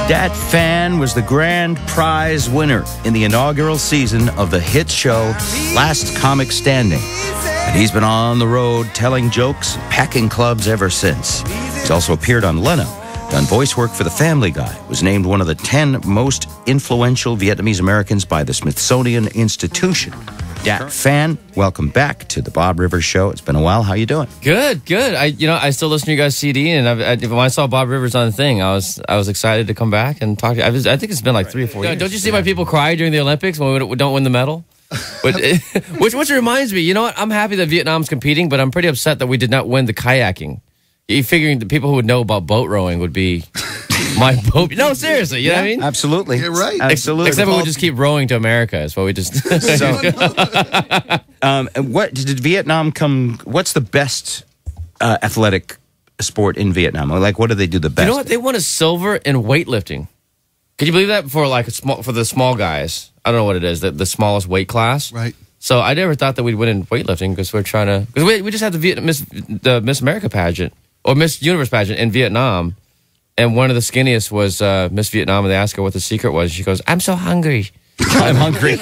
Dat Phan was the grand prize winner in the inaugural season of the hit show Last Comic Standing. And he's been on the road telling jokes, packing clubs ever since. He's also appeared on Leno, done voice work for The Family Guy, was named one of the 10 most influential Vietnamese Americans by the Smithsonian Institution. Dat Phan, welcome back to the Bob Rivers Show. It's been a while. How you doing? Good, good. I still listen to you guys' CD, and when I saw Bob Rivers on the thing, I was excited to come back and talk to you. I think it's been like 3 or 4 years. Don't you see why people cry during the Olympics when we don't win the medal? But which reminds me, you know what? I'm happy that Vietnam's competing, but I'm pretty upset that we did not win the kayaking. You figuring the people who would know about boat rowing would be my boat. No, seriously, you know what I mean? Absolutely. You're right. Absolutely. Except we would just keep rowing to America. Is what we just. What did Vietnam come? What's the best athletic sport in Vietnam? Like, what do they do the best? You know what? They won a silver in weightlifting. Can you believe that for the small guys? I don't know what it is. The smallest weight class. Right. So I never thought that we'd win in weightlifting because we're trying to. Because we just had the Miss America pageant or Miss Universe pageant in Vietnam, and one of the skinniest was Miss Vietnam, and they asked her what the secret was. She goes, "I'm so hungry." I'm hungry.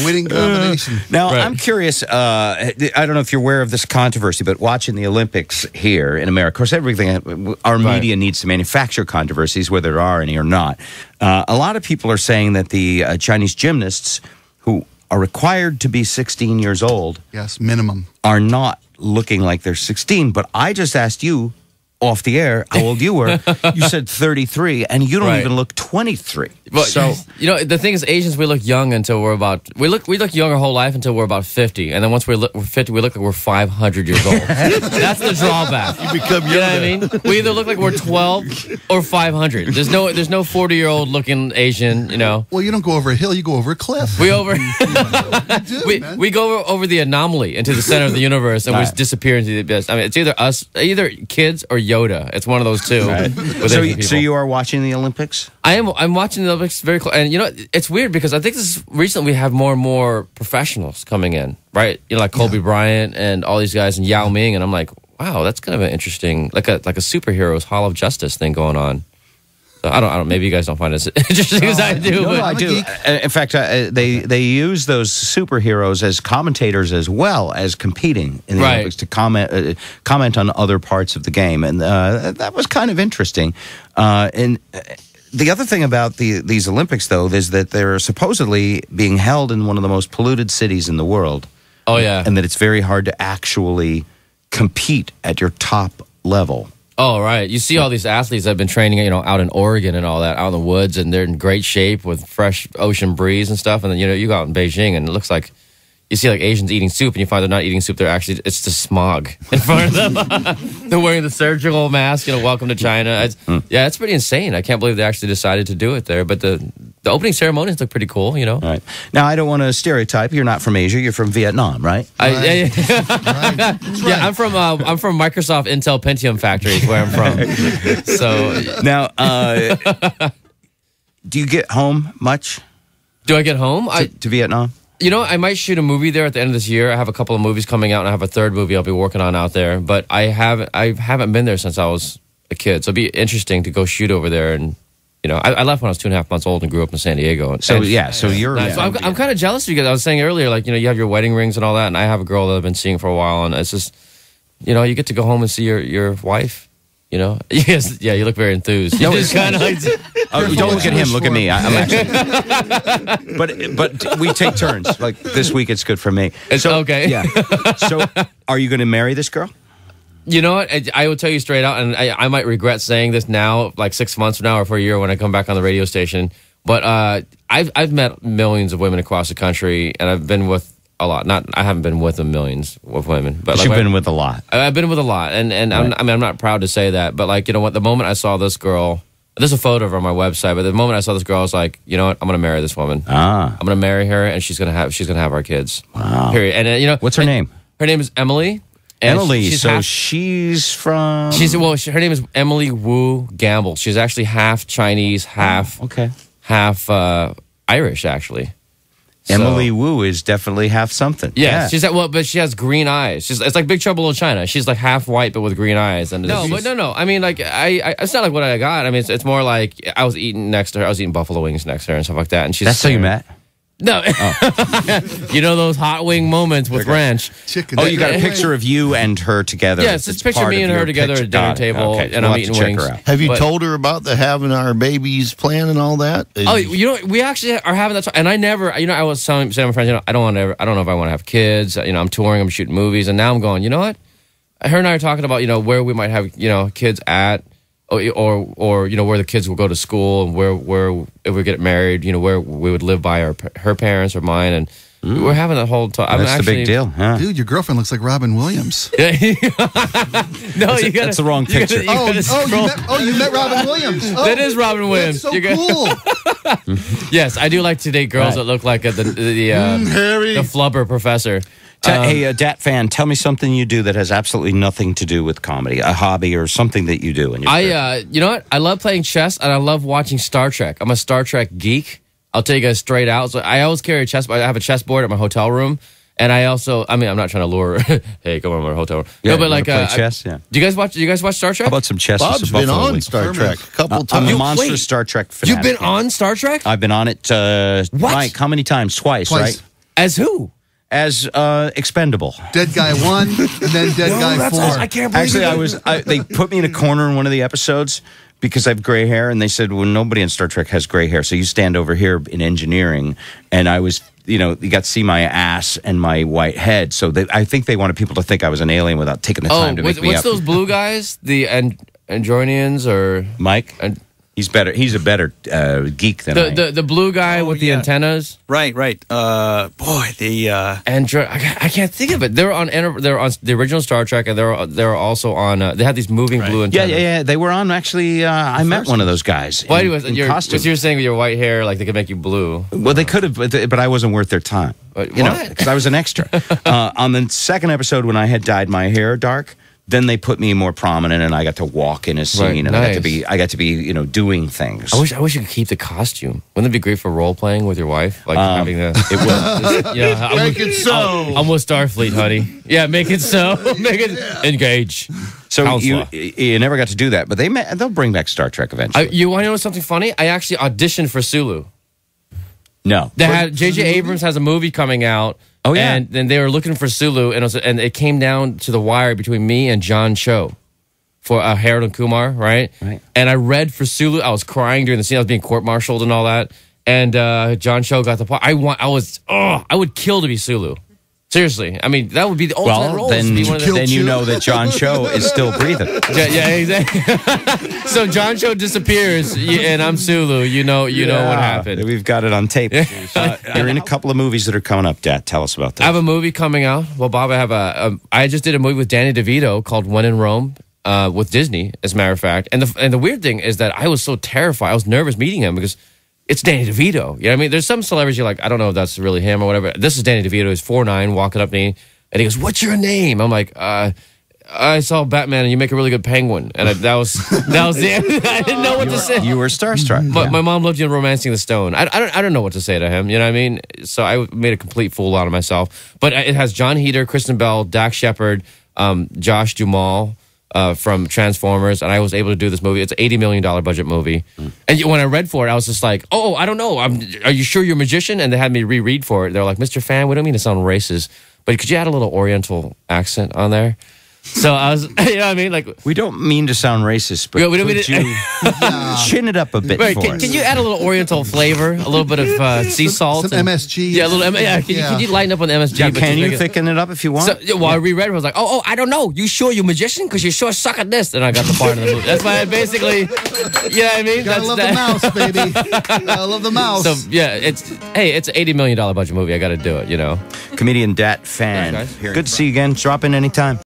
Winning combination. Now, right. I'm curious. I don't know if you're aware of this controversy, but watching the Olympics here in America, of course, our media needs to manufacture controversies, whether there are any or not. A lot of people are saying that the Chinese gymnasts who are required to be 16 years old, yes, minimum, are not looking like they're 16. But I just asked you off the air how old you were. You said 33, and you don't even look 23. But, so you know, the thing is, Asians, we look young until we're about we look young our whole life until we're about 50, and then once we're 50, we look like we're 500 years old. That's the drawback. You become young. You know what I mean? We either look like we're 12 or 500. There's no 40-year-old looking Asian. You know. Well, you don't go over a hill; you go over a cliff. We over. We go over the anomaly into the center of the universe, and we disappear into the abyss. I mean, it's either kids or Yoda. It's one of those two. Right. So you are watching the Olympics? I'm watching the Olympics very close, and you know it's weird because I think recently we have more and more professionals coming in, right? You know, like Kobe Bryant and all these guys, and Yao Ming, and I'm like, wow, that's kind of an interesting, like a superheroes Hall of Justice thing going on. So I don't. Maybe you guys don't find it as interesting as I do. No, I do. In fact, they use those superheroes as commentators as well as competing in the Olympics to comment on other parts of the game, and that was kind of interesting. And the other thing about these Olympics, though, is that they're supposedly being held in one of the most polluted cities in the world. Oh yeah, and that it's very hard to actually compete at your top level. Oh, right. You see all these athletes that have been training, you know, out in Oregon and all that, out in the woods, and they're in great shape with fresh ocean breeze and stuff. And then, you know, you go out in Beijing and it looks like you see like Asians eating soup, and you find they're not eating soup. It's the smog in front of them. They're wearing the surgical mask, you know, welcome to China. Yeah, it's pretty insane. I can't believe they actually decided to do it there. But the opening ceremonies look pretty cool, you know. Right. Now, I don't want to stereotype. You're not from Asia. You're from Vietnam, right? Yeah, I'm from Microsoft Intel Pentium factory is where I'm from. So now, do you get home much? Do I get home? To Vietnam? You know, I might shoot a movie there at the end of this year. I have a couple of movies coming out, and I have a third movie I'll be working on out there. But I haven't been there since I was a kid, so it'd be interesting to go shoot over there. And you know, I left when I was 2.5 months old and grew up in San Diego. So you're. So I'm kind of jealous of you guys. I was saying earlier, like, you know, you have your wedding rings and all that, and I have a girl that I've been seeing for a while, and it's just, you know, you get to go home and see your wife. You know, yes, yeah, you look very enthused. No, it's kind of like. Don't look at him. Look at me. I'm actually. But we take turns. Like this week, it's good for me. It's okay. Yeah. So, are you going to marry this girl? You know what? I will tell you straight out, and I might regret saying this now, like 6 months from now or for a year when I come back on the radio station. But I've met millions of women across the country, and I've been with a lot. I haven't been with millions of women, but you've been with a lot. I've been with a lot, and right. I'm not proud to say that, but like, you know what? The moment I saw this girl, there's a photo of her on my website, but the moment I saw this girl, I was like, you know what? I'm going to marry this woman. I'm going to marry her, and she's going to have our kids. Wow. Period. And you know, what's her name? Her name is Emily. Emily. She's from. Her name is Emily Wu Gamble. She's actually half Chinese, half Irish, actually. Emily Wu is definitely half something. Yeah, she's like, well, but she has green eyes. It's like Big Trouble in Little China. She's like half white but with green eyes. And no. I mean, like I it's not like what I got. I mean, it's more like I was eating next to her. I was eating buffalo wings next to her and stuff like that. And she's that's how you met. No, you know those hot wing moments with ranch. Chicken. Oh, you got a picture of you and her together. Yes, it's picture me and her together at a dinner table, and I'm eating wings. Have you told her about the having our babies plan and all that? Oh, you know, we actually are having that. And I never, you know, I was saying to my friends, you know, I don't know if I want to have kids. You know, I'm touring, I'm shooting movies, and now I'm going. You know what? Her and I are talking about, you know, where we might have, you know, kids at. Or you know, where the kids will go to school, and where if we get married, you know, where we would live by her parents or mine, and we're having that whole talk. That's the big deal, huh? Dude, your girlfriend looks like Robin Williams. No, that's the wrong picture. You met Robin Williams. Oh, that is Robin Williams. That's so cool. Yes, I do like to date girls that look like the flubber professor. Hey, Dat Phan, tell me something you do that has absolutely nothing to do with comedy, a hobby or something that you do. In your you know what? I love playing chess and I love watching Star Trek. I'm a Star Trek geek. I'll tell you guys straight out. So I always carry a chessboard. I have a chessboard at my hotel room. And I also, I mean, I'm not trying to lure. Hey, come on, my hotel room. Yeah, no, but like play chess. Yeah. Do you guys watch Star Trek? How about some chess? Bob's been on Star Trek a couple times. I'm a monster Star Trek fanatic. You've been on Star Trek? I've been on it. What? Mike, how many times? Twice, right? As who? As expendable. Dead guy 1 and then dead guy 4. I can't believe Actually, they put me in a corner in one of the episodes because I have gray hair, and they said, well, nobody in Star Trek has gray hair, so you stand over here in engineering. And I was, you know, you got to see my ass and my white head, so I think they wanted people to think I was an alien without taking the time to make me up. What's those blue guys? The Andronians or... Mike? He's better. He's a better geek than I am. The blue guy with the antennas. Right. Boy, I can't think of it. They're on the original Star Trek, and they're also on. They had these moving blue antennas. Yeah. They were on. Actually, I met one of those guys. Why in costume? What you're saying with your white hair, like they could make you blue. Well, they could have, but I wasn't worth their time. You know, because I was an extra. On the second episode, when I had dyed my hair dark. Then they put me more prominent, and I got to walk in a scene, and I got to be, you know, doing things. I wish you could keep the costume. Wouldn't it be great for role playing with your wife? Like having the it will. Make it so. I'm with Starfleet, honey. Yeah, make it so. Make it engage. So you never got to do that, but they'll bring back Star Trek eventually. You want to know something funny? I actually auditioned for Sulu. No, J.J. Abrams has a movie coming out. Oh yeah, and then they were looking for Sulu, and it came down to the wire between me and John Cho for Harold and Kumar, right? And I read for Sulu. I was crying during the scene. I was being court-martialed and all that. And John Cho got the part. I would kill to be Sulu. Seriously, I mean that would be the ultimate role. Then you know that John Cho is still breathing. Yeah, exactly. So John Cho disappears, and I'm Sulu. You know what happened. We've got it on tape. You're in a couple of movies that are coming up, Dat. Tell us about that. I have a movie coming out. Well, Bob, I just did a movie with Danny DeVito called When in Rome with Disney, as a matter of fact. And the weird thing is that I was so terrified. I was nervous meeting him because it's Danny DeVito. You know what I mean? There's some celebrities you're like, I don't know if that's really him or whatever. This is Danny DeVito. He's 4'9", walking up to me, and he goes, "What's your name?" I'm like, I saw Batman, and you make a really good penguin. And that was the end. I didn't know what to say. You were starstruck. But my mom loved you in Romancing the Stone. I don't know what to say to him. You know what I mean? So I made a complete fool out of myself. But it has John Heder, Kristen Bell, Dax Shepard, Josh Duhamel, from Transformers, and I was able to do this movie. It's an $80 million budget movie. And when I read for it, I was just like, oh, I don't know. Are you sure you're a magician? And they had me reread for it. They're like, Mr. Phan, we don't mean to sound racist, but could you add a little Oriental accent on there? So I was, you know what I mean? Like, we don't mean to sound racist, but we don't mean to chin it up a bit for us. Can you add a little Oriental flavor? A little bit of sea salt? Some MSG. Yeah, a little Can you lighten up on the MSG? Yeah, can you thicken it up if you want? So, I reread it, I was like, oh, I don't know. You sure you're a magician? Because you sure suck at this. And I got the part of the movie. That's why I basically, you know what I mean? Gotta love the mouse, baby. Gotta love the mouse. So, yeah, it's an $80 million budget movie. I got to do it, you know? Comedian Dat Phan. Good to see you again. Drop in anytime.